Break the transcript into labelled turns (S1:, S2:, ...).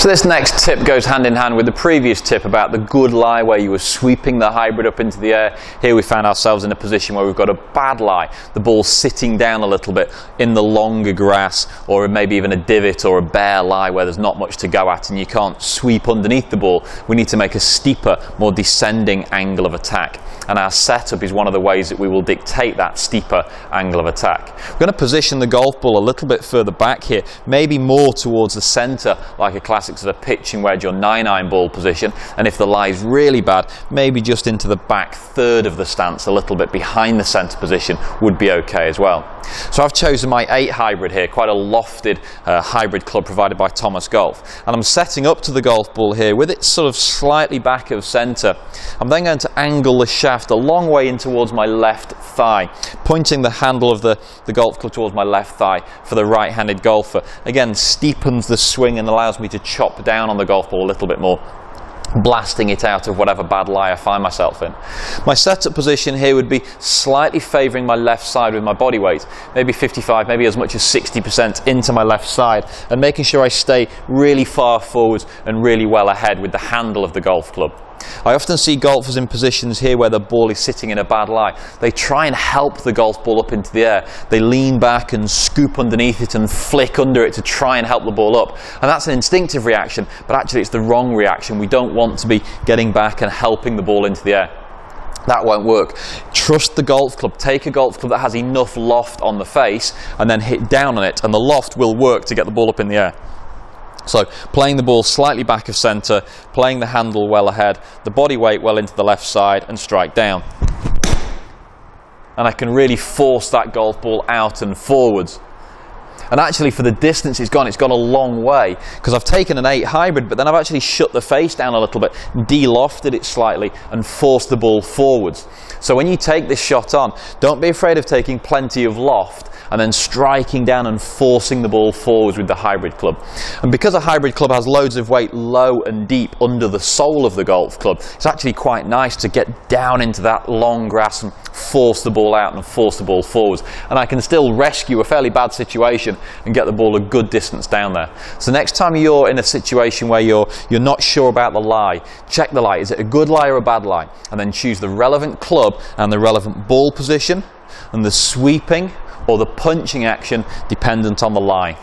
S1: So this next tip goes hand in hand with the previous tip about the good lie where you were sweeping the hybrid up into the air. Here we found ourselves in a position where we've got a bad lie. The ball's sitting down a little bit in the longer grass, or maybe even a divot or a bare lie where there's not much to go at and you can't sweep underneath the ball. We need to make a steeper, more descending angle of attack. And our setup is one of the ways that we will dictate that steeper angle of attack. We're going to position the golf ball a little bit further back here, maybe more towards the centre, like a classic sort of pitching wedge or 9-iron ball position. And if the lie is really bad, maybe just into the back third of the stance, a little bit behind the centre position would be okay as well. So I've chosen my 8 hybrid here, quite a lofted hybrid club provided by Thomas Golf. And I'm setting up to the golf ball here with it sort of slightly back of centre. I'm then going to angle the shaft a long way in towards my left thigh, pointing the handle of the golf club towards my left thigh for the right-handed golfer. Again, steepens the swing and allows me to chop down on the golf ball a little bit more, blasting it out of whatever bad lie I find myself in. My setup position here would be slightly favouring my left side with my body weight, maybe 55, maybe as much as 60% into my left side, and making sure I stay really far forwards and really well ahead with the handle of the golf club. I often see golfers in positions here where the ball is sitting in a bad lie. They try and help the golf ball up into the air. They lean back and scoop underneath it and flick under it to try and help the ball up. And that's an instinctive reaction, but actually it's the wrong reaction. We don't want to be getting back and helping the ball into the air. That won't work. Trust the golf club. Take a golf club that has enough loft on the face and then hit down on it, and the loft will work to get the ball up in the air. So playing the ball slightly back of centre, playing the handle well ahead, the body weight well into the left side, and strike down. And I can really force that golf ball out and forwards. And actually for the distance it's gone a long way, because I've taken an 8 hybrid, but then I've actually shut the face down a little bit, de-lofted it slightly and forced the ball forwards. So when you take this shot on, don't be afraid of taking plenty of loft and then striking down and forcing the ball forwards with the hybrid club. And because a hybrid club has loads of weight low and deep under the sole of the golf club, it's actually quite nice to get down into that long grass and force the ball out and force the ball forwards. And I can still rescue a fairly bad situation and get the ball a good distance down there. So next time you're in a situation where you're not sure about the lie, check the lie. Is it a good lie or a bad lie? And then choose the relevant club and the relevant ball position and the sweeping or the punching action dependent on the lie.